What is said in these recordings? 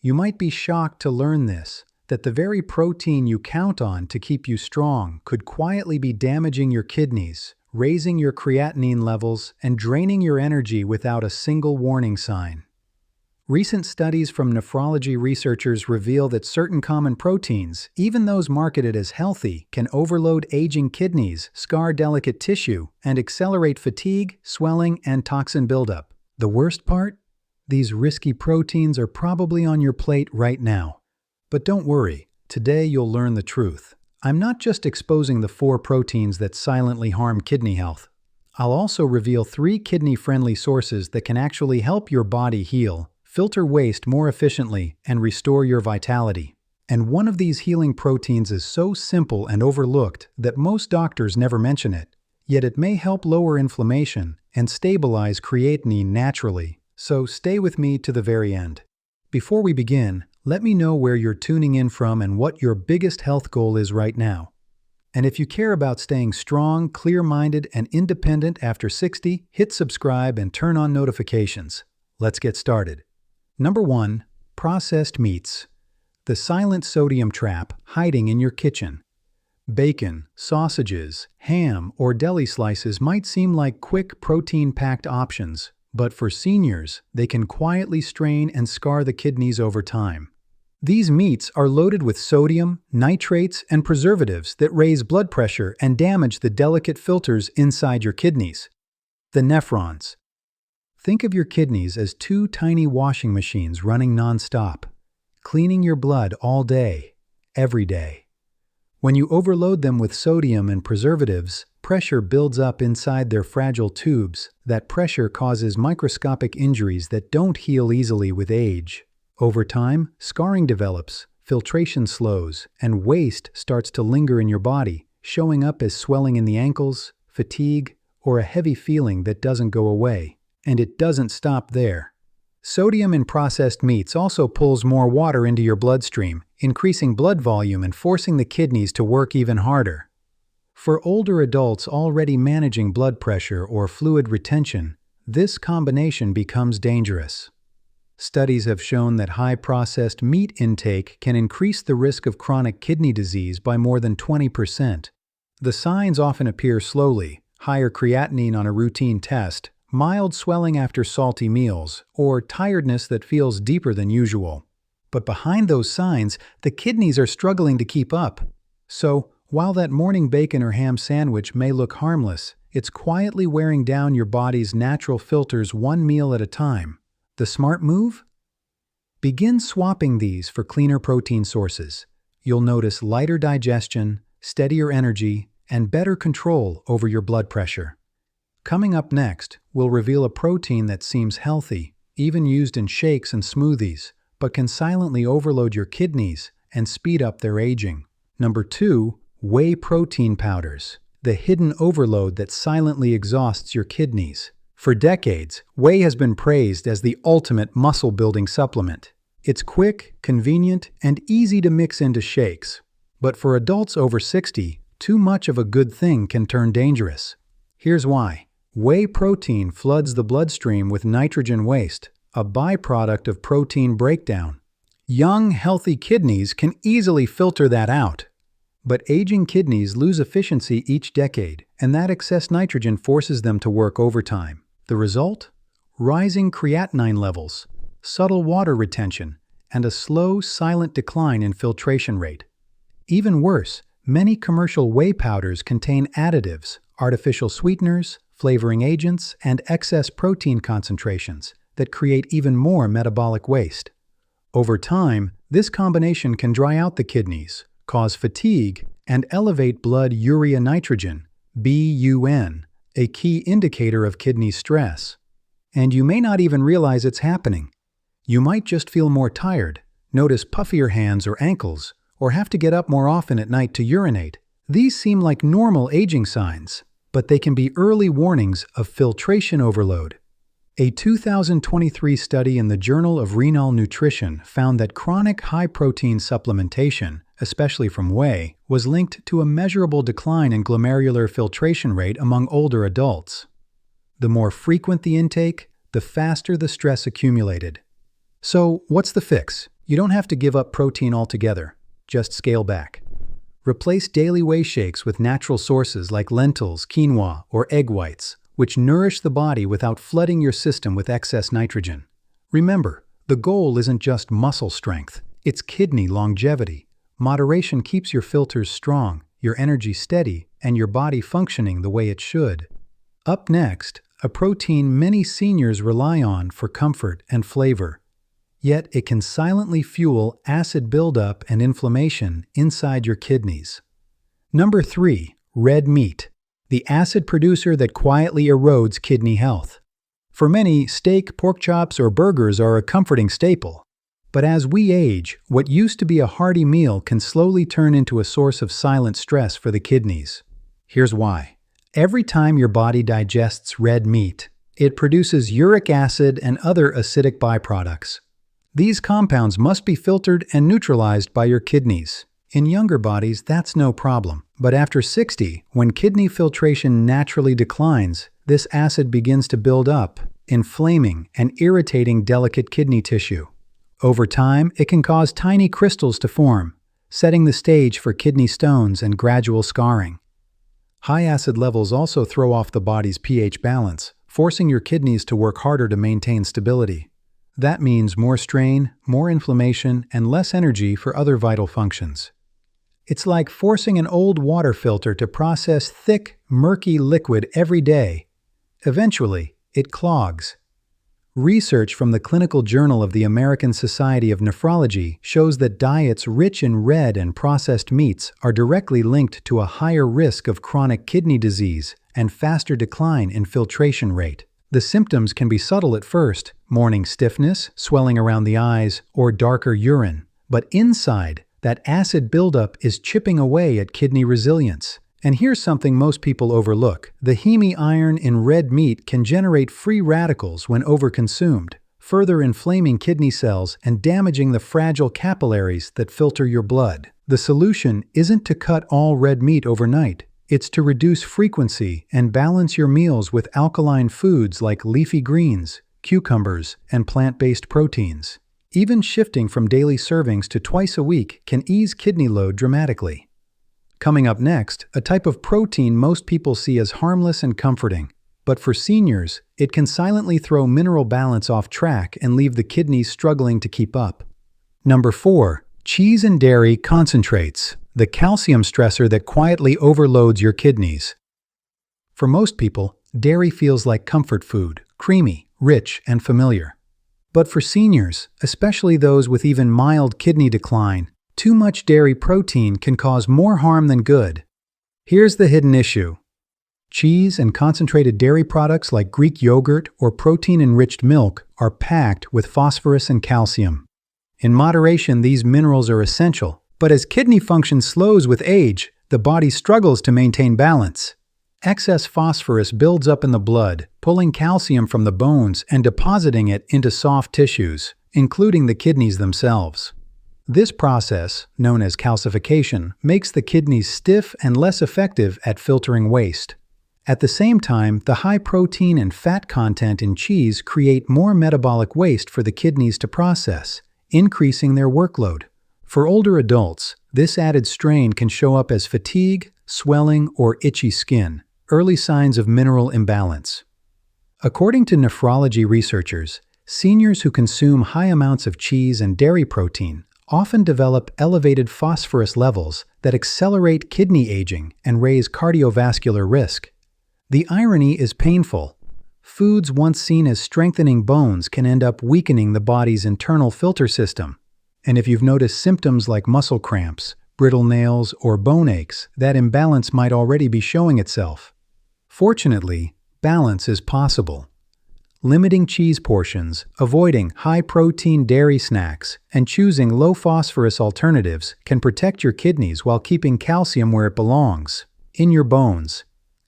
You might be shocked to learn this, that the very protein you count on to keep you strong could quietly be damaging your kidneys, raising your creatinine levels, and draining your energy without a single warning sign. Recent studies from nephrology researchers reveal that certain common proteins, even those marketed as healthy, can overload aging kidneys, scar delicate tissue, and accelerate fatigue, swelling, and toxin buildup. The worst part? These risky proteins are probably on your plate right now. But don't worry, today you'll learn the truth. I'm not just exposing the 4 proteins that silently harm kidney health. I'll also reveal 3 kidney-friendly sources that can actually help your body heal, filter waste more efficiently, and restore your vitality. And one of these healing proteins is so simple and overlooked that most doctors never mention it, yet it may help lower inflammation and stabilize creatinine naturally. So stay with me to the very end. Before we begin, let me know where you're tuning in from and what your biggest health goal is right now. And if you care about staying strong, clear-minded, and independent after 60, hit subscribe and turn on notifications. Let's get started. Number 1. Processed meats. The silent sodium trap hiding in your kitchen. Bacon, sausages, ham, or deli slices might seem like quick, protein-packed options, but for seniors, they can quietly strain and scar the kidneys over time. These meats are loaded with sodium, nitrates, and preservatives that raise blood pressure and damage the delicate filters inside your kidneys. The nephrons. Think of your kidneys as 2 tiny washing machines running non-stop, cleaning your blood all day, every day. When you overload them with sodium and preservatives, pressure builds up inside their fragile tubes. That pressure causes microscopic injuries that don't heal easily with age. Over time, scarring develops, filtration slows, and waste starts to linger in your body, showing up as swelling in the ankles, fatigue, or a heavy feeling that doesn't go away. And it doesn't stop there. Sodium in processed meats also pulls more water into your bloodstream, increasing blood volume and forcing the kidneys to work even harder. For older adults already managing blood pressure or fluid retention, this combination becomes dangerous. Studies have shown that high processed meat intake can increase the risk of chronic kidney disease by more than 20%. The signs often appear slowly: higher creatinine on a routine test, mild swelling after salty meals, or tiredness that feels deeper than usual. But behind those signs, the kidneys are struggling to keep up. So, while that morning bacon or ham sandwich may look harmless, it's quietly wearing down your body's natural filters one meal at a time. The smart move? Begin swapping these for cleaner protein sources. You'll notice lighter digestion, steadier energy, and better control over your blood pressure. Coming up next, we'll reveal a protein that seems healthy, even used in shakes and smoothies, but can silently overload your kidneys and speed up their aging. Number 2. Whey protein powders. The hidden overload that silently exhausts your kidneys. For decades, whey has been praised as the ultimate muscle-building supplement. It's quick, convenient, and easy to mix into shakes. But for adults over 60, too much of a good thing can turn dangerous. Here's why. Whey protein floods the bloodstream with nitrogen waste, a byproduct of protein breakdown. Young, healthy kidneys can easily filter that out. But aging kidneys lose efficiency each decade, and that excess nitrogen forces them to work overtime. The result? Rising creatinine levels, subtle water retention, and a slow, silent decline in filtration rate. Even worse, many commercial whey powders contain additives, artificial sweeteners, flavoring agents, and excess protein concentrations that create even more metabolic waste. Over time, this combination can dry out the kidneys, cause fatigue, and elevate blood urea nitrogen, BUN, a key indicator of kidney stress. And you may not even realize it's happening. You might just feel more tired, notice puffier hands or ankles, or have to get up more often at night to urinate. These seem like normal aging signs, but they can be early warnings of filtration overload. A 2023 study in the Journal of Renal Nutrition found that chronic high-protein supplementation, especially from whey, was linked to a measurable decline in glomerular filtration rate among older adults. The more frequent the intake, the faster the stress accumulated. So, what's the fix? You don't have to give up protein altogether, just scale back. Replace daily whey shakes with natural sources like lentils, quinoa, or egg whites, which nourish the body without flooding your system with excess nitrogen. Remember, the goal isn't just muscle strength, it's kidney longevity. Moderation keeps your filters strong, your energy steady, and your body functioning the way it should. Up next, a protein many seniors rely on for comfort and flavor. Yet it can silently fuel acid buildup and inflammation inside your kidneys. Number 3. Red meat, the acid producer that quietly erodes kidney health. For many, steak, pork chops, or burgers are a comforting staple. But as we age, what used to be a hearty meal can slowly turn into a source of silent stress for the kidneys. Here's why. Every time your body digests red meat, it produces uric acid and other acidic byproducts. These compounds must be filtered and neutralized by your kidneys. In younger bodies, that's no problem. But after 60, when kidney filtration naturally declines, this acid begins to build up, inflaming and irritating delicate kidney tissue. Over time, it can cause tiny crystals to form, setting the stage for kidney stones and gradual scarring. High acid levels also throw off the body's pH balance, forcing your kidneys to work harder to maintain stability. That means more strain, more inflammation, and less energy for other vital functions. It's like forcing an old water filter to process thick, murky liquid every day. Eventually, it clogs. Research from the Clinical Journal of the American Society of Nephrology shows that diets rich in red and processed meats are directly linked to a higher risk of chronic kidney disease and faster decline in filtration rate. The symptoms can be subtle at first, morning stiffness, swelling around the eyes, or darker urine. But inside, that acid buildup is chipping away at kidney resilience. And here's something most people overlook. The heme iron in red meat can generate free radicals when overconsumed, further inflaming kidney cells and damaging the fragile capillaries that filter your blood. The solution isn't to cut all red meat overnight. It's to reduce frequency and balance your meals with alkaline foods like leafy greens, cucumbers, and plant-based proteins. Even shifting from daily servings to twice a week can ease kidney load dramatically. Coming up next, a type of protein most people see as harmless and comforting. But for seniors, it can silently throw mineral balance off track and leave the kidneys struggling to keep up. Number 4. Cheese and dairy concentrates, the calcium stressor that quietly overloads your kidneys. For most people, dairy feels like comfort food, creamy, rich, and familiar. But for seniors, especially those with even mild kidney decline, too much dairy protein can cause more harm than good. Here's the hidden issue. Cheese and concentrated dairy products like Greek yogurt or protein-enriched milk are packed with phosphorus and calcium. In moderation, these minerals are essential, but as kidney function slows with age, the body struggles to maintain balance. Excess phosphorus builds up in the blood, pulling calcium from the bones and depositing it into soft tissues, including the kidneys themselves. This process, known as calcification, makes the kidneys stiff and less effective at filtering waste. At the same time, the high protein and fat content in cheese create more metabolic waste for the kidneys to process, increasing their workload. For older adults, this added strain can show up as fatigue, swelling, or itchy skin, early signs of mineral imbalance. According to nephrology researchers, seniors who consume high amounts of cheese and dairy protein often develop elevated phosphorus levels that accelerate kidney aging and raise cardiovascular risk. The irony is painful. Foods once seen as strengthening bones can end up weakening the body's internal filter system. And if you've noticed symptoms like muscle cramps, brittle nails, or bone aches, that imbalance might already be showing itself. Fortunately, balance is possible. Limiting cheese portions, avoiding high-protein dairy snacks, and choosing low-phosphorus alternatives can protect your kidneys while keeping calcium where it belongs, in your bones.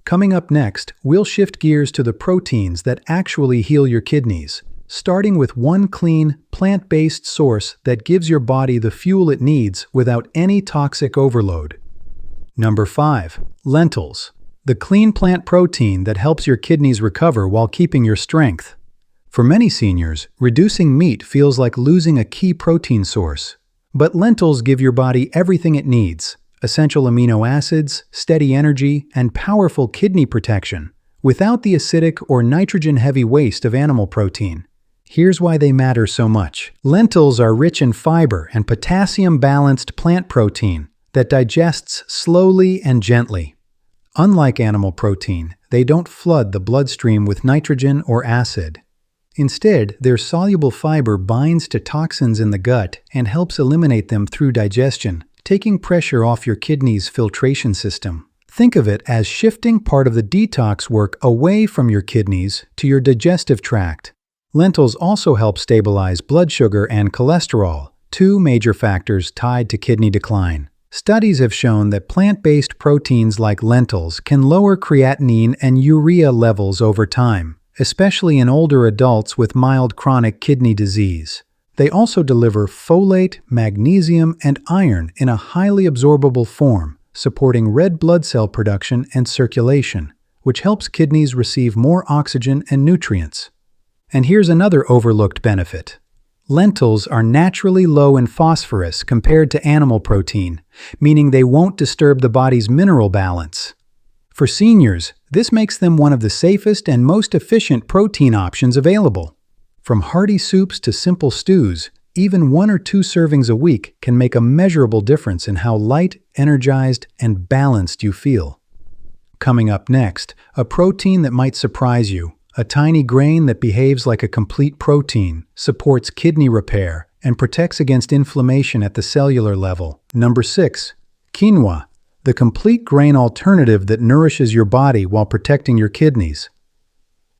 Coming up next, we'll shift gears to the proteins that actually heal your kidneys, starting with one clean, plant-based source that gives your body the fuel it needs without any toxic overload. Number 5. Lentils, the clean plant protein that helps your kidneys recover while keeping your strength. For many seniors, reducing meat feels like losing a key protein source. But lentils give your body everything it needs: essential amino acids, steady energy, and powerful kidney protection, without the acidic or nitrogen-heavy waste of animal protein. Here's why they matter so much. Lentils are rich in fiber and potassium-balanced plant protein that digests slowly and gently. Unlike animal protein, they don't flood the bloodstream with nitrogen or acid. Instead, their soluble fiber binds to toxins in the gut and helps eliminate them through digestion, taking pressure off your kidney's filtration system. Think of it as shifting part of the detox work away from your kidneys to your digestive tract. Lentils also help stabilize blood sugar and cholesterol, two major factors tied to kidney decline. Studies have shown that plant-based proteins like lentils can lower creatinine and urea levels over time, especially in older adults with mild chronic kidney disease. They also deliver folate, magnesium, and iron in a highly absorbable form, supporting red blood cell production and circulation, which helps kidneys receive more oxygen and nutrients. And here's another overlooked benefit. Lentils are naturally low in phosphorus compared to animal protein, meaning they won't disturb the body's mineral balance. For seniors, this makes them one of the safest and most efficient protein options available. From hearty soups to simple stews, even 1 or 2 servings a week can make a measurable difference in how light, energized, and balanced you feel. Coming up next, a protein that might surprise you. A tiny grain that behaves like a complete protein, supports kidney repair, and protects against inflammation at the cellular level. Number 6. Quinoa, the complete grain alternative that nourishes your body while protecting your kidneys.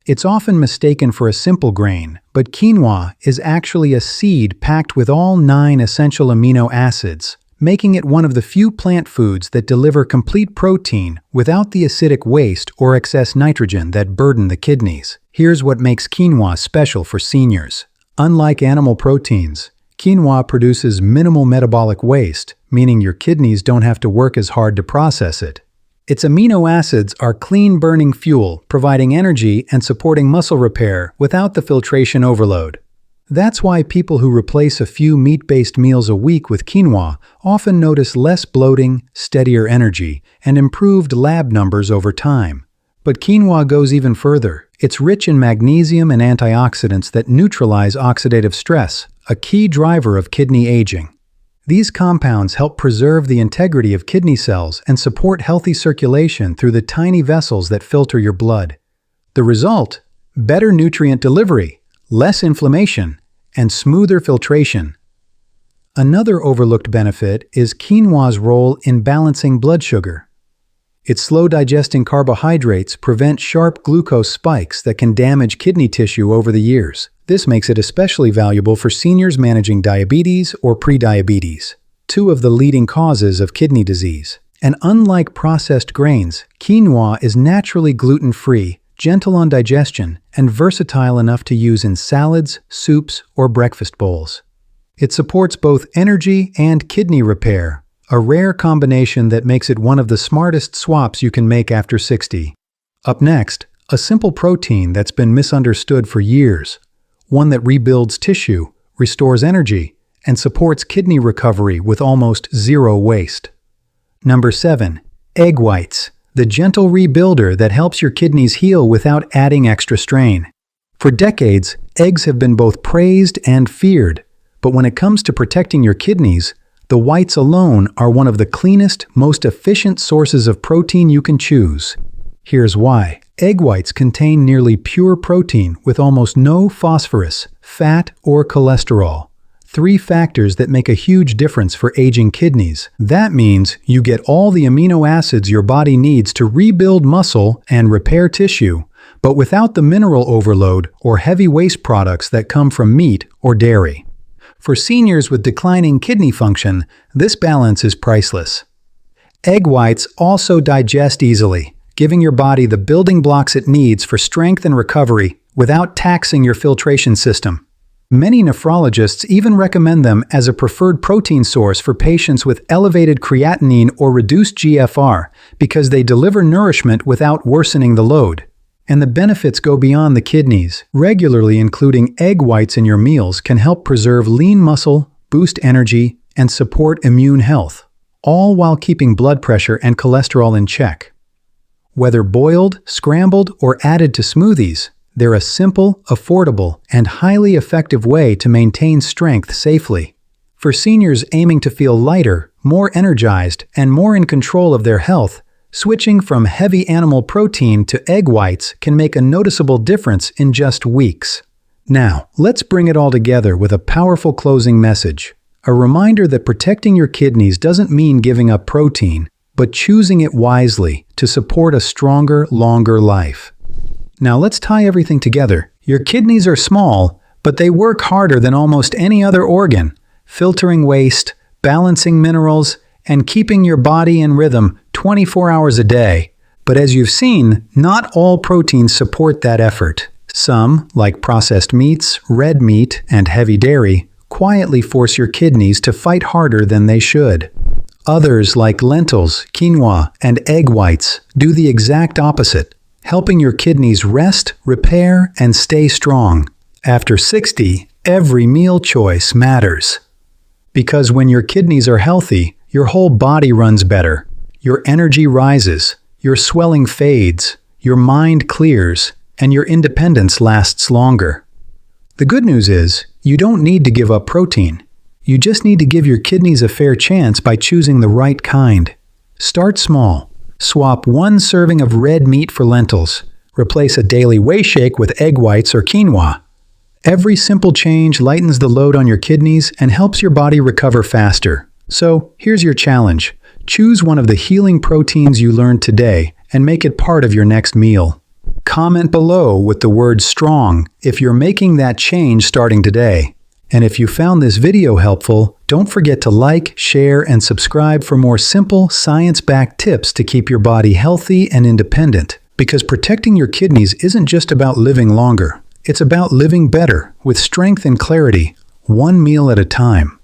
It's often mistaken for a simple grain, but quinoa is actually a seed packed with all 9 essential amino acids, making it one of the few plant foods that deliver complete protein without the acidic waste or excess nitrogen that burden the kidneys. Here's what makes quinoa special for seniors. Unlike animal proteins, quinoa produces minimal metabolic waste, meaning your kidneys don't have to work as hard to process it. Its amino acids are clean-burning fuel, providing energy and supporting muscle repair without the filtration overload. That's why people who replace a few meat-based meals a week with quinoa often notice less bloating, steadier energy, and improved lab numbers over time. But quinoa goes even further. It's rich in magnesium and antioxidants that neutralize oxidative stress, a key driver of kidney aging. These compounds help preserve the integrity of kidney cells and support healthy circulation through the tiny vessels that filter your blood. The result? Better nutrient delivery, less inflammation, and smoother filtration. Another overlooked benefit is quinoa's role in balancing blood sugar. Its slow-digesting carbohydrates prevent sharp glucose spikes that can damage kidney tissue over the years. This makes it especially valuable for seniors managing diabetes or prediabetes, 2 of the leading causes of kidney disease. And unlike processed grains, quinoa is naturally gluten-free, gentle on digestion, and versatile enough to use in salads, soups, or breakfast bowls. It supports both energy and kidney repair, a rare combination that makes it one of the smartest swaps you can make after 60. Up next, a simple protein that's been misunderstood for years, one that rebuilds tissue, restores energy, and supports kidney recovery with almost zero waste. Number 7. Egg whites, the gentle rebuilder that helps your kidneys heal without adding extra strain. For decades, eggs have been both praised and feared, but when it comes to protecting your kidneys, the whites alone are one of the cleanest, most efficient sources of protein you can choose. Here's why. Egg whites contain nearly pure protein with almost no phosphorus, fat, or cholesterol. 3 factors that make a huge difference for aging kidneys. That means you get all the amino acids your body needs to rebuild muscle and repair tissue, but without the mineral overload or heavy waste products that come from meat or dairy. For seniors with declining kidney function, this balance is priceless. Egg whites also digest easily, giving your body the building blocks it needs for strength and recovery without taxing your filtration system. Many nephrologists even recommend them as a preferred protein source for patients with elevated creatinine or reduced GFR because they deliver nourishment without worsening the load. And the benefits go beyond the kidneys. Regularly including egg whites in your meals can help preserve lean muscle, boost energy, and support immune health, all while keeping blood pressure and cholesterol in check. Whether boiled, scrambled, or added to smoothies, they're a simple, affordable, and highly effective way to maintain strength safely. For seniors aiming to feel lighter, more energized, and more in control of their health, switching from heavy animal protein to egg whites can make a noticeable difference in just weeks. Now, let's bring it all together with a powerful closing message. A reminder that protecting your kidneys doesn't mean giving up protein, but choosing it wisely to support a stronger, longer life. Now let's tie everything together. Your kidneys are small, but they work harder than almost any other organ, filtering waste, balancing minerals, and keeping your body in rhythm 24 hours a day. But as you've seen, not all proteins support that effort. Some, like processed meats, red meat, and heavy dairy, quietly force your kidneys to fight harder than they should. Others, like lentils, quinoa, and egg whites, do the exact opposite, helping your kidneys rest, repair, and stay strong. After 60, every meal choice matters. Because when your kidneys are healthy, your whole body runs better. Your energy rises, your swelling fades, your mind clears, and your independence lasts longer. The good news is, you don't need to give up protein. You just need to give your kidneys a fair chance by choosing the right kind. Start small. Swap one serving of red meat for lentils. Replace a daily whey shake with egg whites or quinoa. Every simple change lightens the load on your kidneys and helps your body recover faster. So, here's your challenge. Choose one of the healing proteins you learned today and make it part of your next meal. Comment below with the word STRONG if you're making that change starting today. And if you found this video helpful, don't forget to like, share, and subscribe for more simple, science-backed tips to keep your body healthy and independent. Because protecting your kidneys isn't just about living longer. It's about living better, with strength and clarity, one meal at a time.